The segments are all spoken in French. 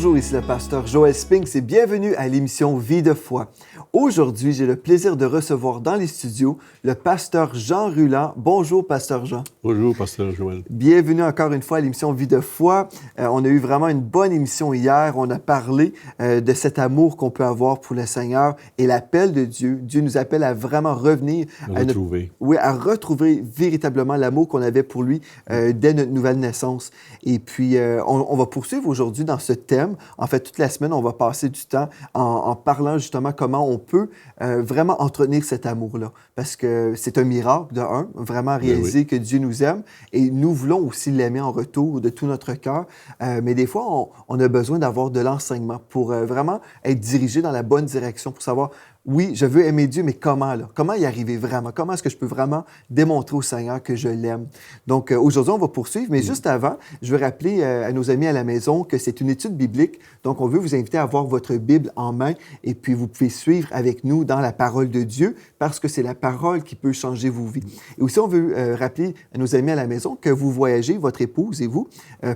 Bonjour, ici le pasteur Joël Spinks et bienvenue à l'émission Vie de foi. Aujourd'hui, j'ai le plaisir de recevoir dans les studios le pasteur Jean Ruland. Bonjour, pasteur Jean. Bonjour, pasteur Joël. Bienvenue encore une fois à l'émission Vie de foi. On a eu vraiment une bonne émission hier. On a parlé de cet amour qu'on peut avoir pour le Seigneur et l'appel de Dieu. Dieu nous appelle à vraiment revenir à retrouver véritablement l'amour qu'on avait pour lui dès notre nouvelle naissance. Et puis, on va poursuivre aujourd'hui dans ce thème. En fait, toute la semaine, on va passer du temps en parlant justement comment on peut vraiment entretenir cet amour-là. Parce que c'est un miracle, de un, vraiment réaliser que Dieu nous aime et nous voulons aussi l'aimer en retour de tout notre cœur. Mais des fois, on a besoin d'avoir de l'enseignement pour vraiment être dirigé dans la bonne direction, pour savoir oui, je veux aimer Dieu, mais comment là? Comment y arriver vraiment? Comment est-ce que je peux vraiment démontrer au Seigneur que je l'aime? Donc, aujourd'hui, on va poursuivre, mais juste avant, je veux rappeler à nos amis à la maison que c'est une étude biblique. Donc, on veut vous inviter à avoir votre Bible en main et puis vous pouvez suivre avec nous dans la parole de Dieu parce que c'est la parole qui peut changer vos vies. Et aussi, on veut rappeler à nos amis à la maison que vous voyagez, votre épouse et vous,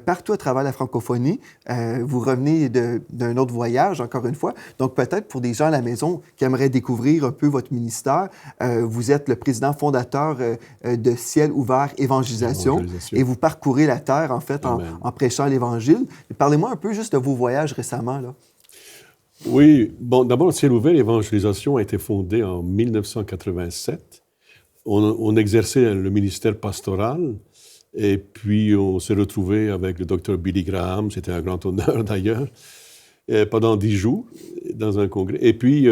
partout à travers la francophonie. Vous revenez d'un autre voyage, encore une fois. Donc, peut-être pour des gens à la maison qui aimeraient découvrir un peu votre ministère. Vous êtes le président fondateur de Ciel ouvert Évangélisation et vous parcourez la terre, en fait, en prêchant l'Évangile. Parlez-moi un peu juste de vos voyages récemment, là. Oui, bon, d'abord, Ciel ouvert Évangélisation a été fondé en 1987. On exerçait le ministère pastoral et puis on s'est retrouvé avec le docteur Billy Graham, c'était un grand honneur d'ailleurs, pendant 10 jours dans un congrès. Et puis,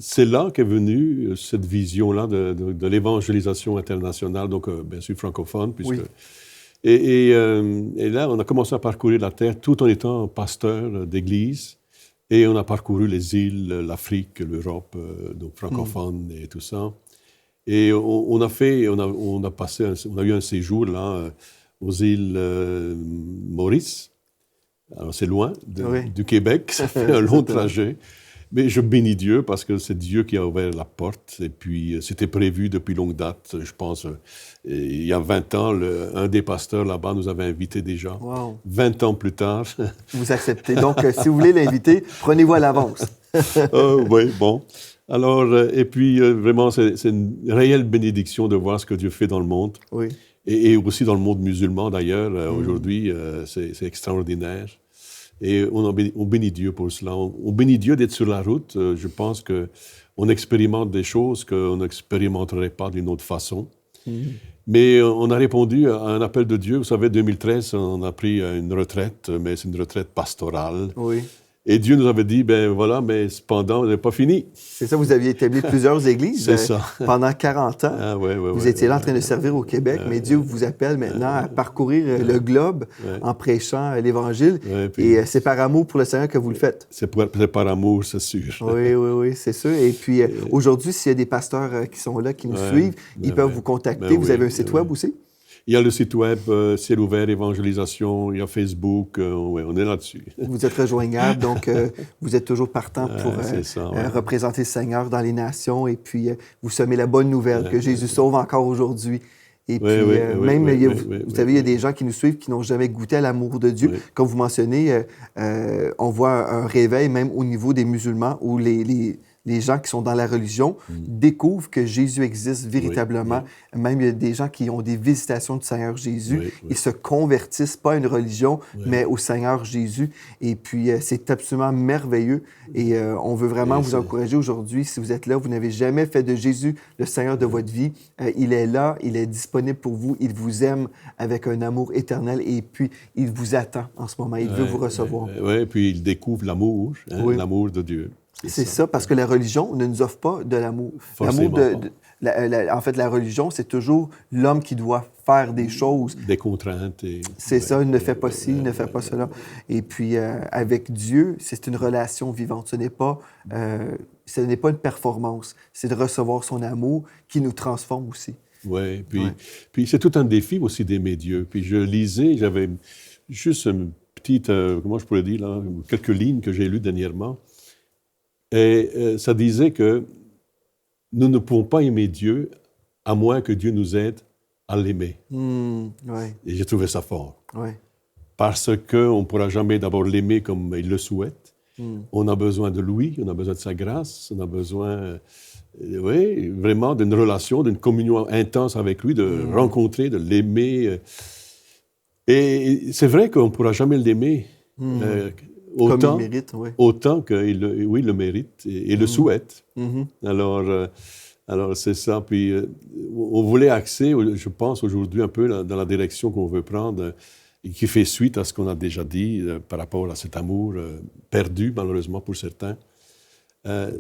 c'est là qu'est venue cette vision-là de l'évangélisation internationale, donc bien sûr francophone, puisque... Oui. Et là, on a commencé à parcourir la terre tout en étant pasteur d'église, et on a parcouru les îles, l'Afrique, l'Europe, donc francophone et tout ça. Et on a eu un séjour là aux îles Maurice. Alors c'est loin du Québec, ça fait un long trajet. Mais je bénis Dieu parce que c'est Dieu qui a ouvert la porte. Et puis, c'était prévu depuis longue date. Je pense, il y a 20 ans, un des pasteurs là-bas nous avait invités déjà. Wow. 20 ans plus tard. Vous acceptez. Donc, si vous voulez l'inviter, prenez-vous à l'avance. Oui, bon. Alors, et puis, vraiment, c'est une réelle bénédiction de voir ce que Dieu fait dans le monde. Oui. Et aussi dans le monde musulman, d'ailleurs. Aujourd'hui, c'est extraordinaire. Et on bénit Dieu pour cela. On bénit Dieu d'être sur la route. Je pense qu'on expérimente des choses qu'on n'expérimenterait pas d'une autre façon. Mais on a répondu à un appel de Dieu. Vous savez, 2013, on a pris une retraite, mais c'est une retraite pastorale. Oui. Et Dieu nous avait dit, ben voilà, mais cependant, on n'est pas fini. C'est ça, vous aviez établi plusieurs églises pendant 40 ans. Ah, vous étiez là en train de servir au Québec, mais Dieu vous appelle maintenant à parcourir le globe en prêchant l'Évangile. Et c'est par amour pour le Seigneur que vous le faites. C'est par amour, c'est sûr. Oui, c'est sûr. Et puis aujourd'hui, s'il y a des pasteurs qui sont là, qui nous suivent, ils peuvent vous contacter. Vous avez un site web aussi? Il y a le site web Ciel ouvert Évangélisation, il y a Facebook, on est là-dessus. Vous êtes rejoignable, donc vous êtes toujours partant pour représenter le Seigneur dans les nations et puis vous semez la bonne nouvelle que Jésus sauve encore aujourd'hui. Et puis vous savez, il y a des gens qui nous suivent qui n'ont jamais goûté à l'amour de Dieu. Comme vous mentionnez, on voit un réveil même au niveau des musulmans où les gens qui sont dans la religion découvrent que Jésus existe véritablement. Même il y a des gens qui ont des visitations du Seigneur Jésus. Ils se convertissent pas à une religion, mais au Seigneur Jésus. Et puis, c'est absolument merveilleux. Et on veut vraiment vous encourager aujourd'hui. Si vous êtes là, vous n'avez jamais fait de Jésus le Seigneur de votre vie. Il est là, il est disponible pour vous. Il vous aime avec un amour éternel. Et puis, il vous attend en ce moment. Il veut vous recevoir. Oui, puis il découvre l'amour, l'amour de Dieu. C'est ça, parce que la religion ne nous offre pas de l'amour. L'amour en fait, la religion, c'est toujours l'homme qui doit faire des choses. Des contraintes. C'est ça, il ne fait pas ci, il ne fait pas cela. Et puis, avec Dieu, c'est une relation vivante. Ce n'est pas une performance. C'est de recevoir son amour qui nous transforme aussi. Oui, puis c'est tout un défi aussi d'aimer Dieu. Puis je lisais, j'avais juste une petite, comment je pourrais dire, là, quelques lignes que j'ai lues dernièrement. Et ça disait que nous ne pouvons pas aimer Dieu à moins que Dieu nous aide à l'aimer. Et j'ai trouvé ça fort. parce qu'on ne pourra jamais d'abord l'aimer comme il le souhaite. On a besoin de lui, on a besoin de sa grâce, on a besoin, oui, vraiment d'une relation, d'une communion intense avec lui, de rencontrer, de l'aimer. Et c'est vrai qu'on ne pourra jamais l'aimer autant, comme il mérite, oui. autant qu'il le mérite et le souhaite. Alors, c'est ça. Puis, on voulait axer, je pense, aujourd'hui un peu dans la direction qu'on veut prendre et qui fait suite à ce qu'on a déjà dit par rapport à cet amour perdu, malheureusement, pour certains.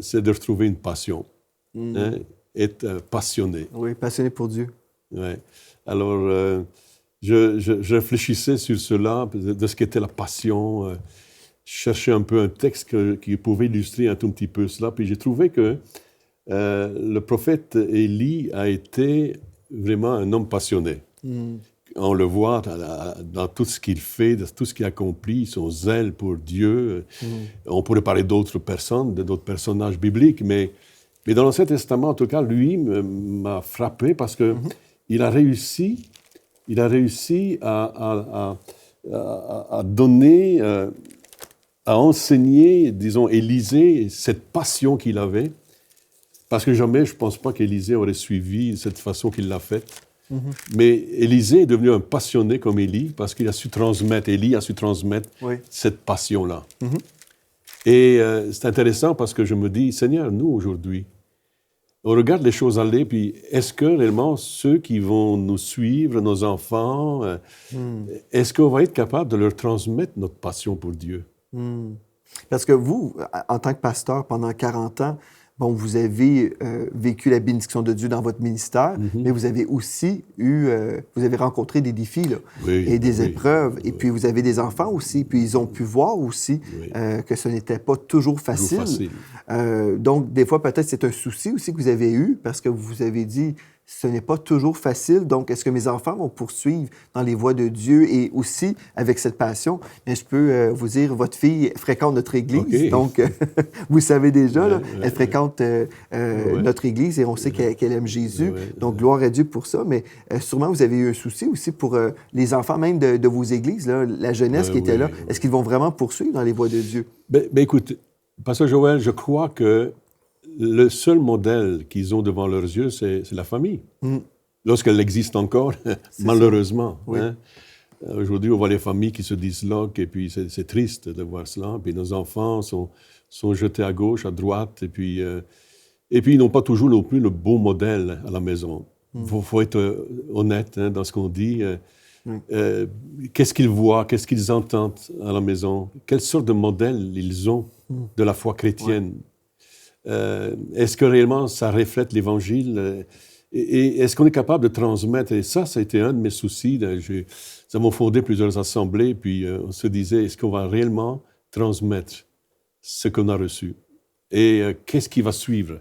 C'est de retrouver une passion, être passionné. Oui, passionné pour Dieu. Ouais. Alors, je réfléchissais sur cela, de ce qu'était la passion. Je cherchais un peu un texte qui pouvait illustrer un tout petit peu cela. Puis j'ai trouvé que le prophète Élie a été vraiment un homme passionné. On le voit dans tout ce qu'il fait, dans tout ce qu'il accomplit, son zèle pour Dieu. On pourrait parler d'autres personnes, d'autres personnages bibliques, mais dans l'Ancien Testament, en tout cas, lui m'a frappé parce que il a réussi à donner, à enseigner, disons, Élisée, cette passion qu'il avait, parce que jamais, je ne pense pas qu'Élisée aurait suivi cette façon qu'il l'a faite. Mais Élisée est devenu un passionné comme Élie, parce qu'il a su transmettre, Élie a su transmettre cette passion-là. Et c'est intéressant parce que je me dis, Seigneur, nous, aujourd'hui, on regarde les choses aller, puis est-ce que réellement ceux qui vont nous suivre, nos enfants, est-ce qu'on va être capable de leur transmettre notre passion pour Dieu? Parce que vous, en tant que pasteur, pendant 40 ans, bon, vous avez vécu la bénédiction de Dieu dans votre ministère, mais vous avez aussi vous avez rencontré des défis là, et des épreuves, et puis vous avez des enfants aussi, puis ils ont pu voir aussi que ce n'était pas toujours facile. Donc, des fois, peut-être c'est un souci aussi que vous avez eu, parce que vous avez dit, ce n'est pas toujours facile, donc est-ce que mes enfants vont poursuivre dans les voies de Dieu et aussi avec cette passion? Mais je peux vous dire, votre fille fréquente notre Église, donc vous savez déjà, là, elle fréquente notre Église et on sait qu'elle aime Jésus, donc gloire à Dieu pour ça, mais sûrement vous avez eu un souci aussi pour les enfants même de vos églises, là, la jeunesse qui était là. Est-ce qu'ils vont vraiment poursuivre dans les voies de Dieu? Ben, écoute, Pasteur Joël, je crois que le seul modèle qu'ils ont devant leurs yeux, c'est la famille. Lorsqu'elle existe encore, malheureusement. Hein? Aujourd'hui, on voit les familles qui se disloquent, et puis c'est triste de voir cela. Puis nos enfants sont jetés à gauche, à droite, et puis ils n'ont pas toujours non plus le beau modèle à la maison. Faut être honnête dans ce qu'on dit. Qu'est-ce qu'ils voient, qu'est-ce qu'ils entendent à la maison? Quelle sorte de modèle ils ont de la foi chrétienne? Est-ce que réellement ça reflète l'Évangile? Et est-ce qu'on est capable de transmettre? Et ça a été un de mes soucis. Ça m'a fondé plusieurs assemblées, puis on se disait, est-ce qu'on va réellement transmettre ce qu'on a reçu? Et qu'est-ce qui va suivre?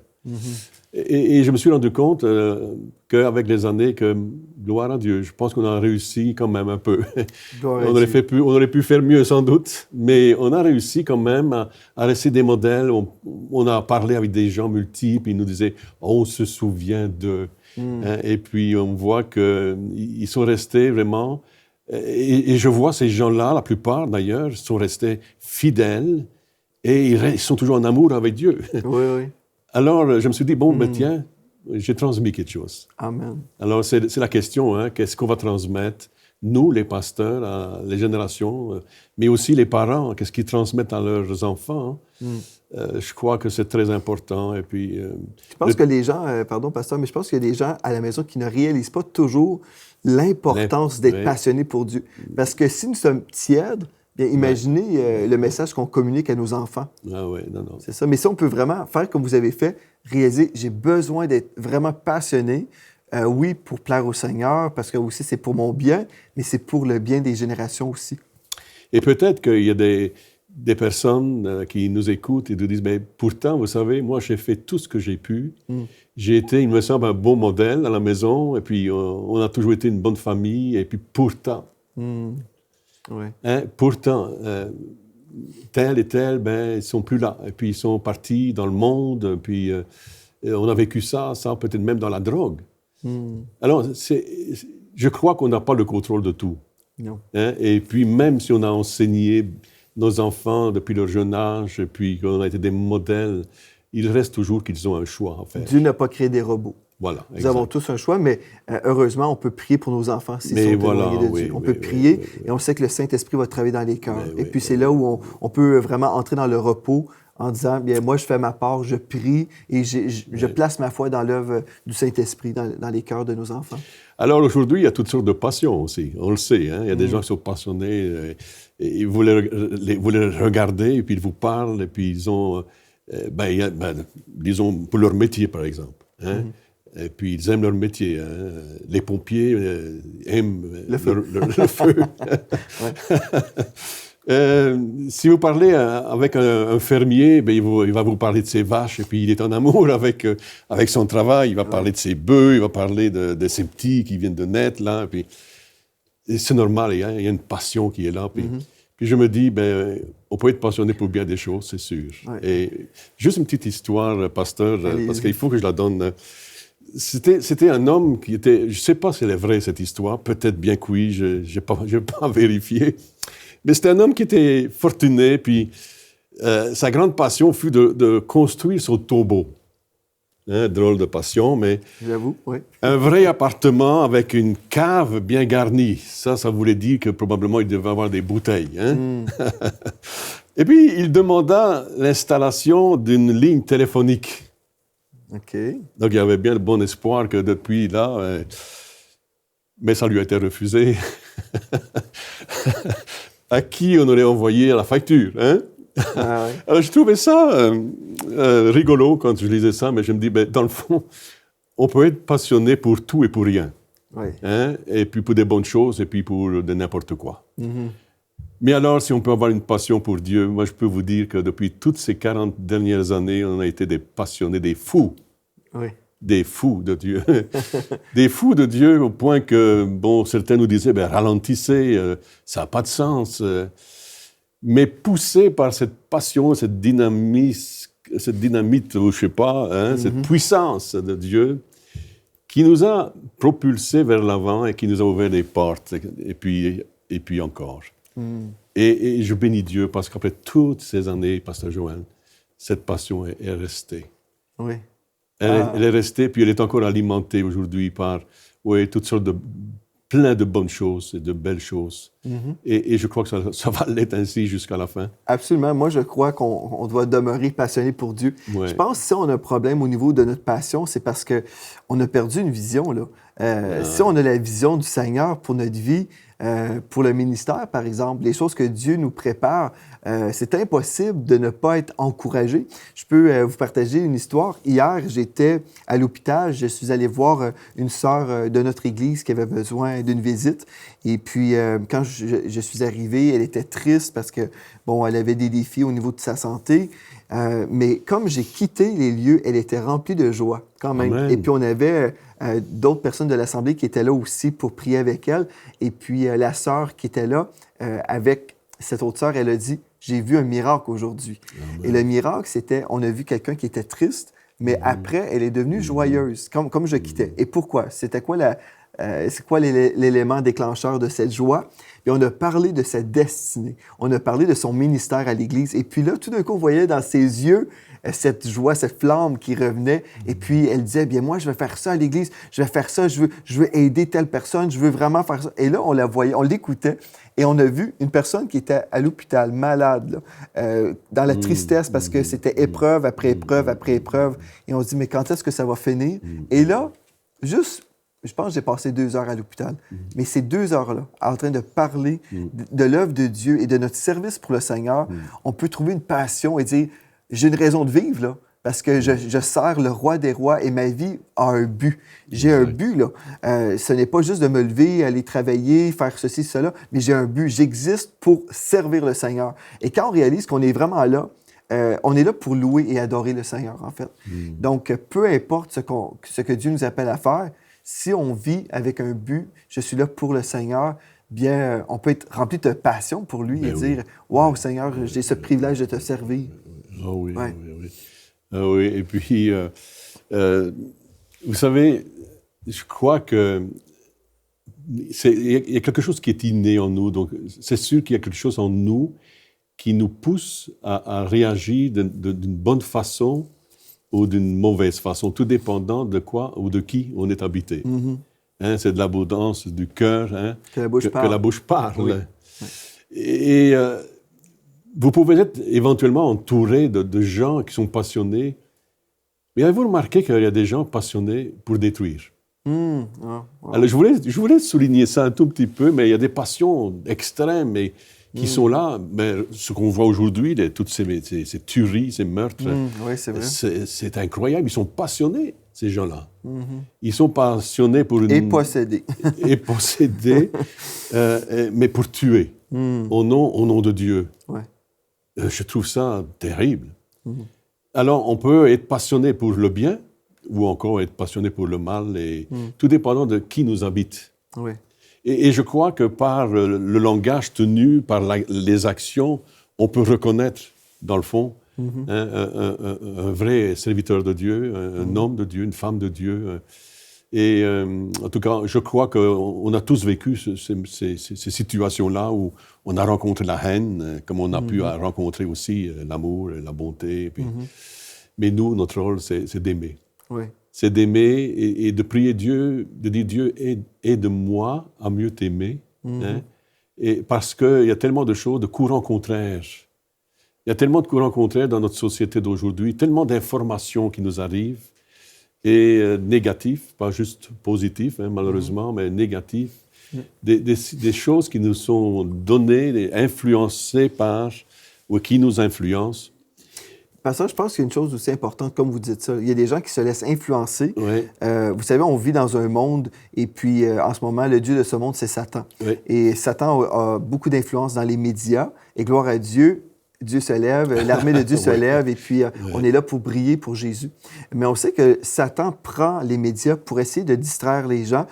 Et je me suis rendu compte qu'avec les années, gloire à Dieu, je pense qu'on a réussi quand même un peu. On aurait pu faire mieux sans doute, mais on a réussi quand même à rester des modèles. On a parlé avec des gens multiples, ils nous disaient « on se souvient d'eux ». Et puis on voit qu'ils sont restés vraiment... Et je vois ces gens-là, la plupart d'ailleurs, sont restés fidèles et ils sont toujours en amour avec Dieu. Oui. Alors, je me suis dit, bon, ben tiens, j'ai transmis quelque chose. Amen. Alors, c'est la question, qu'est-ce qu'on va transmettre, nous, les pasteurs, les générations, mais aussi les parents, qu'est-ce qu'ils transmettent à leurs enfants. Je crois que c'est très important. Et puis, je pense que les gens, pardon, pasteur, mais je pense qu'il y a des gens à la maison qui ne réalisent pas toujours l'importance d'être passionnés pour Dieu. Parce que si nous sommes tièdes, bien, imaginez le message qu'on communique à nos enfants. Ah oui, non. C'est ça. Mais si on peut vraiment faire comme vous avez fait, réaliser, j'ai besoin d'être vraiment passionné, oui, pour plaire au Seigneur, parce que aussi c'est pour mon bien, mais c'est pour le bien des générations aussi. Et peut-être qu'il y a des personnes qui nous écoutent et nous disent, mais pourtant, vous savez, moi, j'ai fait tout ce que j'ai pu. J'ai été, il me semble, un bon modèle à la maison, et puis on a toujours été une bonne famille, et puis pourtant... Pourtant, tel et tel, ils ne sont plus là. Et puis, ils sont partis dans le monde. Puis, on a vécu ça, peut-être même dans la drogue. Alors, je crois qu'on n'a pas le contrôle de tout. Non. Hein? Et puis, même si on a enseigné nos enfants depuis leur jeune âge, et puis qu'on a été des modèles, il reste toujours qu'ils ont un choix à faire. Dieu n'a pas créé des robots. Voilà, Nous avons tous un choix, mais heureusement, on peut prier pour nos enfants s'ils sont éloignés de Dieu. On peut prier et on sait que le Saint-Esprit va travailler dans les cœurs. Et puis, c'est là où on peut vraiment entrer dans le repos en disant, bien, moi, je fais ma part, je prie et je place ma foi dans l'œuvre du Saint-Esprit dans les cœurs de nos enfants. Alors, aujourd'hui, il y a toutes sortes de passions aussi. On le sait, hein? Il y a des gens qui sont passionnés et vous les regardez et puis ils vous parlent et puis ils ont, disons, pour leur métier, par exemple. Hein? Et puis, ils aiment leur métier. Hein? Les pompiers aiment le feu. Si vous parlez avec un fermier, ben, il va vous parler de ses vaches, et puis il est en amour avec son travail. Il va parler de ses bœufs, il va parler de ses petits qui viennent de naître, là. Et puis, c'est normal, il y a une passion qui est là. Puis je me dis, ben, on peut être passionné pour bien des choses, c'est sûr. Ouais. Et juste une petite histoire, pasteur, parce qu'il faut que je la donne. C'était un homme qui était, je ne sais pas si elle est vraie cette histoire, peut-être bien que oui, je n'ai pas vérifié, mais c'était un homme qui était fortuné, puis sa grande passion fut de construire son tombeau. Hein, drôle de passion, mais j'avoue, oui. Un vrai appartement avec une cave bien garnie. Ça voulait dire que probablement il devait avoir des bouteilles. Hein? Et puis, il demanda l'installation d'une ligne téléphonique. OK. Donc, il y avait bien le bon espoir que depuis là... mais ça lui a été refusé. À qui on aurait envoyé la facture, hein? Ah, ouais. Alors, je trouvais ça rigolo quand je lisais ça, mais je me dis, ben, dans le fond, on peut être passionné pour tout et pour rien. Oui. Hein? Et puis pour des bonnes choses, et puis pour de n'importe quoi. Mais alors, si on peut avoir une passion pour Dieu, moi, je peux vous dire que depuis toutes ces 40 dernières années, on a été des passionnés, des fous. Oui. Des fous de Dieu. Des fous de Dieu au point que, bon, certains nous disaient, ben, ralentissez, ça n'a pas de sens. Mais poussés par cette passion, cette dynamite, ou je sais pas, hein, cette puissance de Dieu qui nous a propulsés vers l'avant et qui nous a ouvert des portes, et puis encore. Et je bénis Dieu parce qu'après toutes ces années, Pasteur Joël, cette passion est restée. Oui. Elle est restée, puis elle est encore alimentée aujourd'hui par toutes sortes plein de bonnes choses et de belles choses. Et je crois que ça va l'être ainsi jusqu'à la fin. Absolument. Moi, je crois qu'on doit demeurer passionné pour Dieu. Ouais. Je pense que si on a un problème au niveau de notre passion, c'est parce qu'on a perdu une vision, là. Si on a la vision du Seigneur pour notre vie, pour le ministère, par exemple, les choses que Dieu nous prépare, c'est impossible de ne pas être encouragé. Je peux vous partager une histoire. Hier, j'étais à l'hôpital. Je suis allé voir une sœur de notre église qui avait besoin d'une visite. Et puis, quand je suis arrivé, elle était triste parce que, bon, elle avait des défis au niveau de sa santé. Mais comme j'ai quitté les lieux, elle était remplie de joie quand même. Amen. Et puis, on avait d'autres personnes de l'Assemblée qui étaient là aussi pour prier avec elle. Et puis, la sœur qui était là, avec cette autre sœur, elle a dit, « J'ai vu un miracle aujourd'hui. » Et le miracle, c'était, on a vu quelqu'un qui était triste, mais après, elle est devenue joyeuse, comme je quittais. Et pourquoi? C'était quoi c'est quoi l'élément déclencheur de cette joie? Et on a parlé de sa destinée. On a parlé de son ministère à l'Église. Et puis là, tout d'un coup, on voyait dans ses yeux cette joie, cette flamme qui revenait. Et puis, elle disait, bien, moi, je vais faire ça à l'Église. Je vais faire ça. Je veux aider telle personne. Je veux vraiment faire ça. Et là, on la voyait, on l'écoutait. Et on a vu une personne qui était à l'hôpital, malade, là, dans la tristesse parce que c'était épreuve après épreuve après épreuve. Et on se dit, mais quand est-ce que ça va finir? Et là, je pense que j'ai passé 2 heures à l'hôpital. Mais ces 2 heures-là, en train de parler de l'œuvre de Dieu et de notre service pour le Seigneur, on peut trouver une passion et dire, j'ai une raison de vivre, là, parce que je sers le roi des rois et ma vie a un but. J'ai un but, là. Ce n'est pas juste de me lever, aller travailler, faire ceci, cela, mais j'ai un but. J'existe pour servir le Seigneur. Et quand on réalise qu'on est vraiment là, on est là pour louer et adorer le Seigneur, en fait. Donc, peu importe ce que Dieu nous appelle à faire, si on vit avec un but, je suis là pour le Seigneur, bien, on peut être rempli de passion pour lui et dire, « Wow, Seigneur, j'ai ce privilège de te servir. » Ah oui, ouais. Oui. Ah oui, et puis, vous savez, je crois que il y a quelque chose qui est inné en nous. Donc, c'est sûr qu'il y a quelque chose en nous qui nous pousse à réagir d'une bonne façon ou d'une mauvaise façon, tout dépendant de quoi ou de qui on est habité. Hein, c'est de l'abondance du cœur Que la bouche parle. que la bouche parle. Oui. Et vous pouvez être éventuellement entouré de gens qui sont passionnés. Mais avez-vous remarqué qu'il y a des gens passionnés pour détruire? Alors, je voulais souligner ça un tout petit peu, mais il y a des passions extrêmes qui sont là. Mais ce qu'on voit aujourd'hui, toutes ces tueries, ces meurtres, Oui, c'est vrai. c'est incroyable. Ils sont passionnés, ces gens-là. Ils sont passionnés pour une... Et possédés. Et possédés, mais pour tuer, au nom de Dieu. Ouais. Je trouve ça terrible. Alors, on peut être passionné pour le bien, ou encore être passionné pour le mal, et tout dépendant de qui nous habite. Oui. Et je crois que par le langage tenu, par les actions, on peut reconnaître, dans le fond, un vrai serviteur de Dieu, un homme de Dieu, une femme de Dieu. Et en tout cas, je crois qu'on a tous vécu ces situations-là où on a rencontré la haine, comme on a pu rencontrer aussi l'amour, la bonté. Puis... Mais nous, notre rôle, c'est d'aimer. Oui. C'est d'aimer et de prier Dieu, de dire Dieu, aide-moi à mieux t'aimer. Et parce qu'il y a tellement de choses, de courants contraires. Il y a tellement de courants contraires dans notre société d'aujourd'hui, tellement d'informations qui nous arrivent, et négatifs, pas juste positifs, malheureusement, mais négatifs. Des choses qui nous sont données, influencées par, ou qui nous influencent. Pasteur, je pense qu'il y a une chose aussi importante, comme vous dites ça. Il y a des gens qui se laissent influencer. Oui. Vous savez, on vit dans un monde, et puis en ce moment, le Dieu de ce monde, c'est Satan. Oui. Et Satan a beaucoup d'influence dans les médias. Et gloire à Dieu, Dieu se lève, l'armée de Dieu se lève, et puis on est là pour briller pour Jésus. Mais on sait que Satan prend les médias pour essayer de distraire les gens,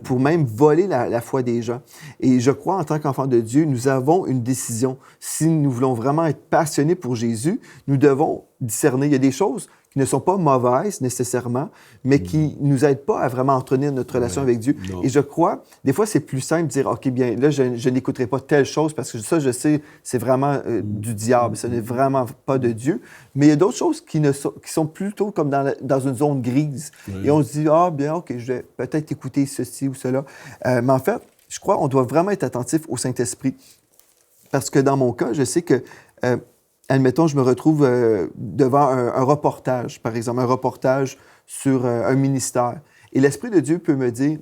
pour même voler la foi des gens. Et je crois, en tant qu'enfants de Dieu, nous avons une décision. Si nous voulons vraiment être passionnés pour Jésus, nous devons discerner. Il y a des choses qui ne sont pas mauvaises nécessairement, mais qui ne nous aident pas à vraiment entretenir notre relation avec Dieu. Non. Et je crois, des fois, c'est plus simple de dire, OK, bien, là, je n'écouterai pas telle chose parce que ça, je sais, c'est vraiment du diable, ce n'est vraiment pas de Dieu. Mais il y a d'autres choses qui sont plutôt comme dans une zone grise. Et on se dit, ah, bien, OK, je vais peut-être écouter ceci ou cela. Mais en fait, je crois qu'on doit vraiment être attentif au Saint-Esprit. Parce que dans mon cas, je sais que... admettons, je me retrouve devant un reportage, par exemple, un reportage sur un ministère. Et l'Esprit de Dieu peut me dire,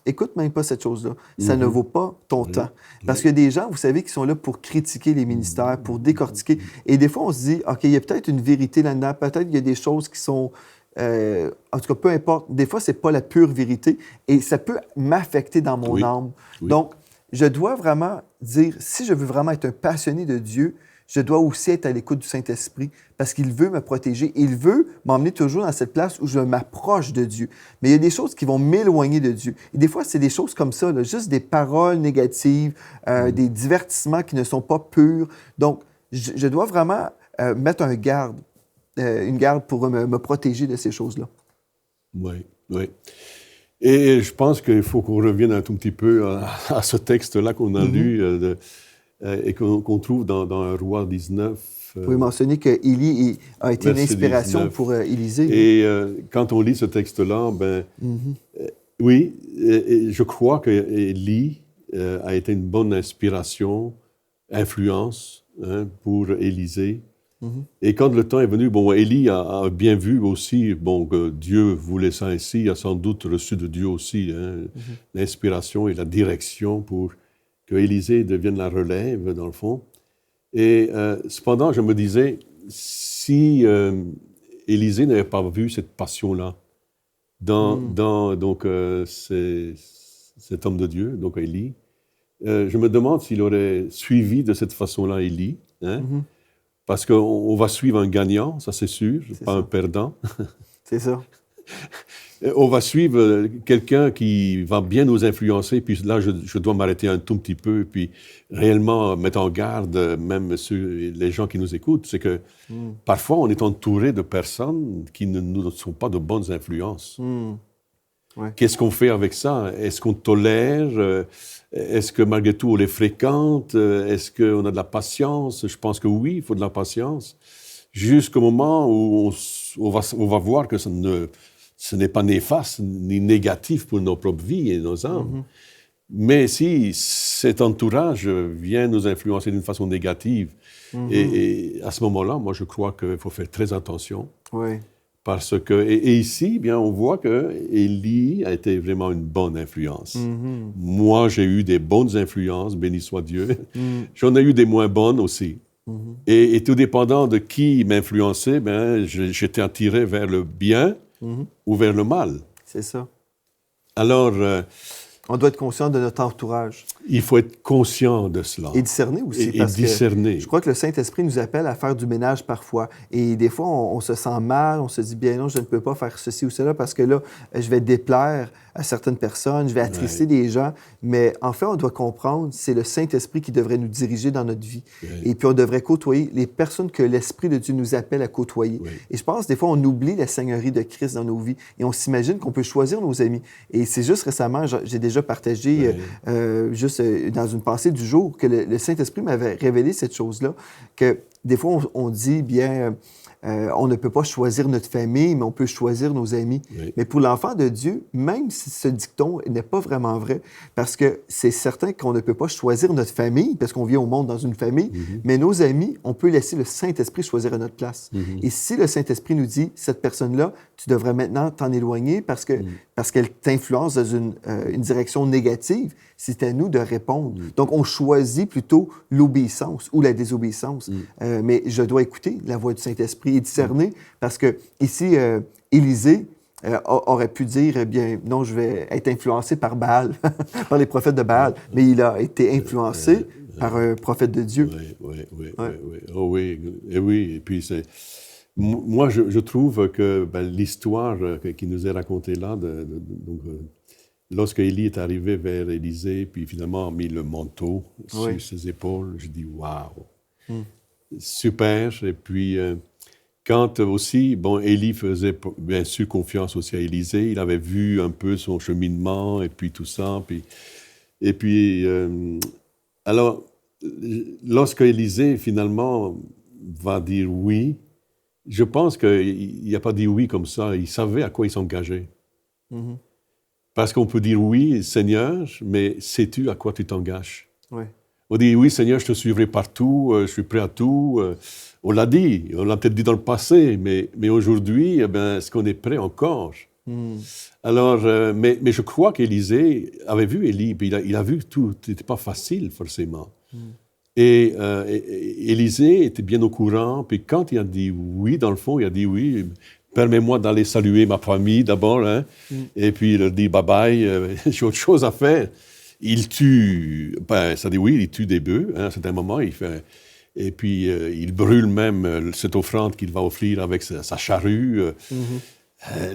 écoute même pas cette chose-là, ça ne vaut pas ton temps. Parce qu'il y a des gens, vous savez, qui sont là pour critiquer les ministères, pour décortiquer. Et des fois, on se dit, OK, il y a peut-être une vérité là-dedans, peut-être qu'il y a des choses qui sont... en tout cas, peu importe, des fois, c'est pas la pure vérité et ça peut m'affecter dans mon âme. Oui. Donc, je dois vraiment dire, si je veux vraiment être un passionné de Dieu, je dois aussi être à l'écoute du Saint-Esprit parce qu'il veut me protéger. Il veut m'emmener toujours dans cette place où je m'approche de Dieu. Mais il y a des choses qui vont m'éloigner de Dieu. Et des fois, c'est des choses comme ça, là, juste des paroles négatives, des divertissements qui ne sont pas purs. Donc, je dois vraiment mettre une garde pour me protéger de ces choses-là. Oui, oui. Et je pense qu'il faut qu'on revienne un tout petit peu à ce texte-là qu'on a lu et qu'on trouve dans un Roi 19. Vous pouvez mentionner qu'Élie a été une inspiration 19. pour Élisée. Et quand on lit ce texte-là, oui, je crois qu'Élie a été une bonne inspiration, influence pour Élisée. Et quand le temps est venu, Élie a bien vu aussi que Dieu voulait ça ainsi, il a sans doute reçu de Dieu aussi l'inspiration et la direction pour que Élisée devienne la relève, dans le fond. Et cependant, je me disais, si Élisée n'avait pas vu cette passion-là dans cet homme de Dieu, donc Élie, je me demande s'il aurait suivi de cette façon-là Élie, parce qu'on va suivre un gagnant, ça c'est sûr, pas un perdant. C'est ça. On va suivre quelqu'un qui va bien nous influencer, puis là, je dois m'arrêter un tout petit peu, puis réellement mettre en garde même les gens qui nous écoutent. C'est que parfois, on est entouré de personnes qui ne nous sont pas de bonnes influences. Ouais. Qu'est-ce qu'on fait avec ça? Est-ce qu'on tolère? Est-ce que malgré tout, on les fréquente? Est-ce qu'on a de la patience? Je pense que oui, il faut de la patience. Jusqu'au moment où on va voir que ce n'est pas néfaste ni négatif pour nos propres vies et nos âmes. Mais si cet entourage vient nous influencer d'une façon négative, et à ce moment-là, moi, je crois qu'il faut faire très attention. Oui. Parce que, et ici, bien, on voit que Élie a été vraiment une bonne influence. Moi, j'ai eu des bonnes influences, béni soit Dieu. J'en ai eu des moins bonnes aussi. Et tout dépendant de qui m'influençait, ben, j'étais attiré vers le bien ou vers le mal. C'est ça. Alors, On doit être conscient de notre entourage. il faut être conscient de cela. Et discerner aussi. Et parce discerner. Que je crois que le Saint-Esprit nous appelle à faire du ménage parfois. Et des fois, on se sent mal, on se dit, bien non, je ne peux pas faire ceci ou cela parce que là, je vais déplaire à certaines personnes, je vais attrister des gens. Mais en fait, on doit comprendre, c'est le Saint-Esprit qui devrait nous diriger dans notre vie. Et puis, on devrait côtoyer les personnes que l'Esprit de Dieu nous appelle à côtoyer. Et je pense, des fois, on oublie la Seigneurie de Christ dans nos vies et on s'imagine qu'on peut choisir nos amis. Et c'est juste récemment, j'ai déjà partagé, juste dans une pensée du jour, que le Saint-Esprit m'avait révélé cette chose-là, que des fois, on dit, bien, on ne peut pas choisir notre famille, mais on peut choisir nos amis. Mais pour l'enfant de Dieu, même si ce dicton n'est pas vraiment vrai, parce que c'est certain qu'on ne peut pas choisir notre famille, parce qu'on vient au monde dans une famille, mais nos amis, on peut laisser le Saint-Esprit choisir à notre place. Et si le Saint-Esprit nous dit, cette personne-là, tu devrais maintenant t'en éloigner parce qu'elle t'influence dans une direction négative, c'est à nous de répondre. Donc, on choisit plutôt l'obéissance ou la désobéissance. Mais je dois écouter la voix du Saint-Esprit et discerner parce que ici, Élisée aurait pu dire, eh bien, non, je vais être influencé par Baal, par les prophètes de Baal. Mais il a été influencé par un prophète de Dieu. Oui. Oh oui, et oui. Et puis, moi, je trouve que l'histoire qui nous est racontée là, donc, lorsque Élie est arrivé vers Élisée, puis finalement a mis le manteau sur ses épaules, je dis waouh, super. Et puis, quand aussi, bon, Élie faisait bien sûr confiance aussi à Élisée, il avait vu un peu son cheminement et puis tout ça. Et puis alors, lorsque Élisée finalement va dire oui, je pense qu'il n'a pas dit oui comme ça, il savait à quoi il s'engageait. Parce qu'on peut dire oui, Seigneur, mais sais-tu à quoi tu t'engages? On dit oui, Seigneur, je te suivrai partout, je suis prêt à tout. On l'a dit, on l'a peut-être dit dans le passé, mais aujourd'hui, est-ce qu'on est prêt encore? Alors, mais je crois qu'Élisée avait vu Élie, puis il a vu que tout n'était pas facile, forcément. Et Élisée était bien au courant, puis quand il a dit oui, dans le fond, il a dit oui, permets-moi d'aller saluer ma famille d'abord, hein, et puis il a dit bye-bye, j'ai autre chose à faire. Il tue, ça dit oui, il tue des bœufs, hein, à un certain moment, il fait... Et puis, il brûle même cette offrande qu'il va offrir avec sa charrue.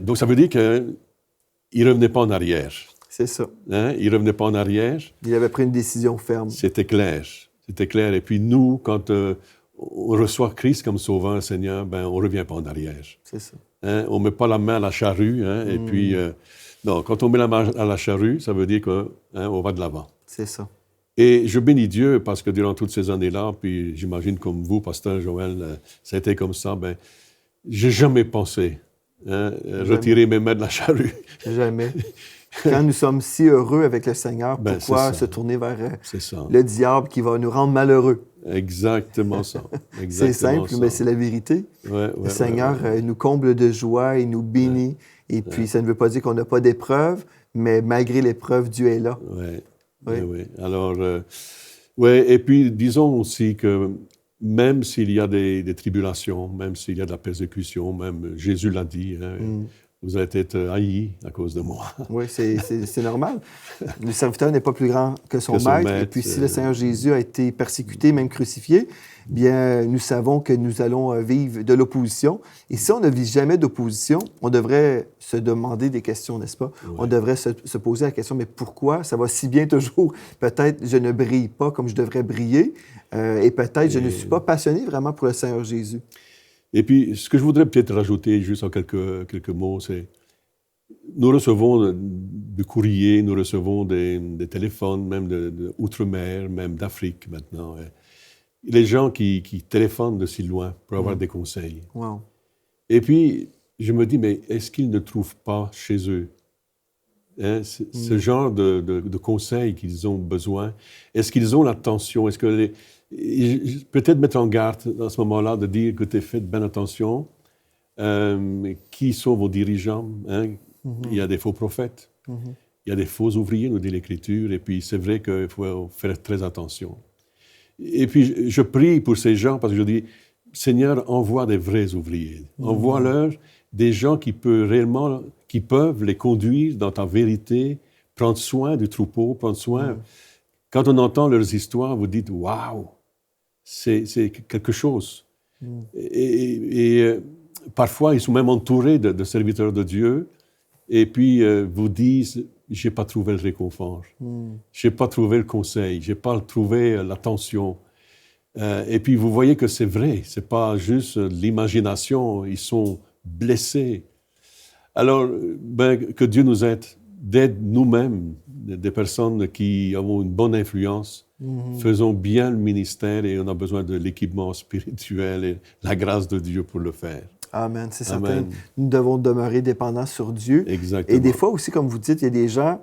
Donc, ça veut dire qu'il ne revenait pas en arrière. C'est ça. Hein? Il ne revenait pas en arrière. Il avait pris une décision ferme. C'était clair. C'était clair. Et puis, nous, quand on reçoit Christ comme sauveur, Seigneur, on ne revient pas en arrière. C'est ça. Hein? On ne met pas la main à la charrue. Hein? Et puis, non, quand on met la main à la charrue, ça veut dire qu'on va de l'avant. C'est ça. Et je bénis Dieu parce que durant toutes ces années-là, puis j'imagine comme vous, Pasteur Joël, ça a été comme ça, j'ai jamais pensé retirer mes mains de la charrue. Jamais. Quand nous sommes si heureux avec le Seigneur, pourquoi se tourner vers le diable qui va nous rendre malheureux? Exactement ça. C'est simple, mais c'est la vérité. Le Seigneur nous comble de joie, il nous bénit. Et puis, ça ne veut pas dire qu'on n'a pas d'épreuves, mais malgré l'épreuve, Dieu est là. Oui. Alors, et puis disons aussi que même s'il y a des tribulations, même s'il y a de la persécution, même Jésus l'a dit, vous allez être haïs à cause de moi. Oui, c'est normal. Le serviteur n'est pas plus grand que son maître. Et puis si le Seigneur Jésus a été persécuté, même crucifié, bien, nous savons que nous allons vivre de l'opposition. Et si on ne vit jamais d'opposition, on devrait se demander des questions, n'est-ce pas? On devrait se poser la question, mais pourquoi ça va si bien toujours? Peut-être je ne brille pas comme je devrais briller et peut-être je ne suis pas passionné vraiment pour le Seigneur Jésus. Et puis, ce que je voudrais peut-être rajouter juste en quelques mots, c'est Nous recevons du courrier, nous recevons des téléphones, même d'outre-mer, même d'Afrique maintenant. Les gens qui téléphonent de si loin pour avoir des conseils. Wow. Et puis, je me dis, mais est-ce qu'ils ne trouvent pas chez eux ce genre de conseils qu'ils ont besoin? Est-ce qu'ils ont l'attention? Est-ce que peut-être mettre en garde à ce moment-là de dire, écoutez, faites bien attention. Qui sont vos dirigeants? Il y a des faux prophètes. Il y a des faux ouvriers, nous dit l'Écriture. Et puis, c'est vrai qu'il faut faire très attention. Et puis, je prie pour ces gens parce que je dis, Seigneur, envoie des vrais ouvriers. Envoie-leur des gens qui peuvent les conduire dans ta vérité, prendre soin du troupeau, prendre soin. Quand on entend leurs histoires, vous dites, waouh, c'est quelque chose. Et parfois, ils sont même entourés de serviteurs de Dieu et puis vous disent, je n'ai pas trouvé le réconfort, je n'ai pas trouvé le conseil, je n'ai pas trouvé l'attention. Et puis vous voyez que c'est vrai, ce n'est pas juste l'imagination, ils sont blessés. Alors, que Dieu nous aide nous-mêmes, des personnes qui avons une bonne influence, faisons bien le ministère et on a besoin de l'équipement spirituel et la grâce de Dieu pour le faire. Amen, c'est certain. Nous devons demeurer dépendants sur Dieu. Exactement. Et des fois aussi, comme vous dites, il y a des gens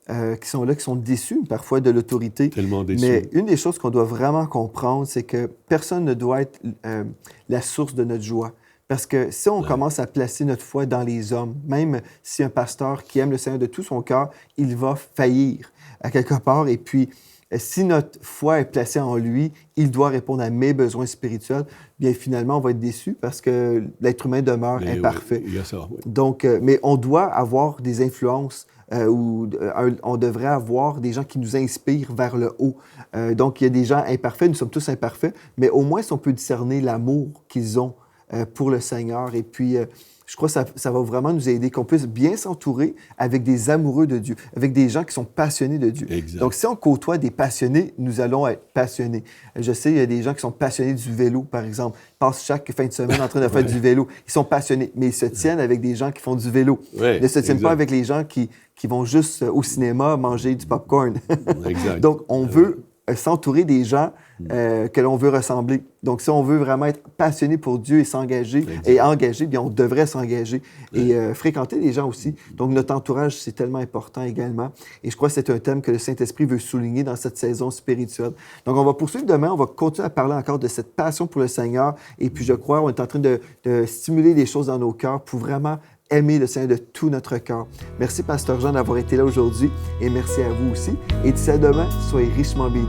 qui sont là, qui sont déçus parfois de l'autorité. Tellement déçus. Mais une des choses qu'on doit vraiment comprendre, c'est que personne ne doit être la source de notre joie. Parce que si on commence à placer notre foi dans les hommes, même si un pasteur qui aime le Seigneur de tout son cœur, il va faillir à quelque part. Et puis, si notre foi est placée en lui, il doit répondre à mes besoins spirituels, bien finalement, on va être déçu parce que l'être humain demeure imparfait. Oui, il y a ça, oui. Donc, mais on doit avoir des influences on devrait avoir des gens qui nous inspirent vers le haut. Donc, il y a des gens imparfaits, nous sommes tous imparfaits, mais au moins, si on peut discerner l'amour qu'ils ont pour le Seigneur. Et puis, je crois que ça va vraiment nous aider, qu'on puisse bien s'entourer avec des amoureux de Dieu, avec des gens qui sont passionnés de Dieu. Exact. Donc, si on côtoie des passionnés, nous allons être passionnés. Je sais, il y a des gens qui sont passionnés du vélo, par exemple. Ils passent chaque fin de semaine en train de faire du vélo. Ils sont passionnés, mais ils se tiennent avec des gens qui font du vélo. Ils ne se tiennent pas avec les gens qui vont juste au cinéma manger du popcorn. Exact. Donc, on veut s'entourer des gens que l'on veut ressembler. Donc, si on veut vraiment être passionné pour Dieu et s'engager, et engagé, bien, on devrait s'engager et fréquenter les gens aussi. Donc, notre entourage, c'est tellement important également. Et je crois que c'est un thème que le Saint-Esprit veut souligner dans cette saison spirituelle. Donc, on va poursuivre demain. On va continuer à parler encore de cette passion pour le Seigneur. Et puis, je crois, on est en train de stimuler les choses dans nos cœurs pour vraiment aimer le Seigneur de tout notre cœur. Merci, Pasteur Jean, d'avoir été là aujourd'hui et merci à vous aussi. Et d'ici à demain, soyez richement bénis.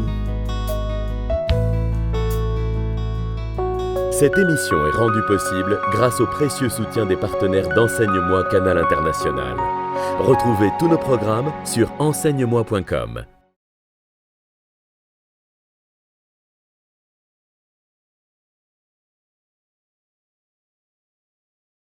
Cette émission est rendue possible grâce au précieux soutien des partenaires d'Enseigne-moi Canal International. Retrouvez tous nos programmes sur enseigne-moi.com.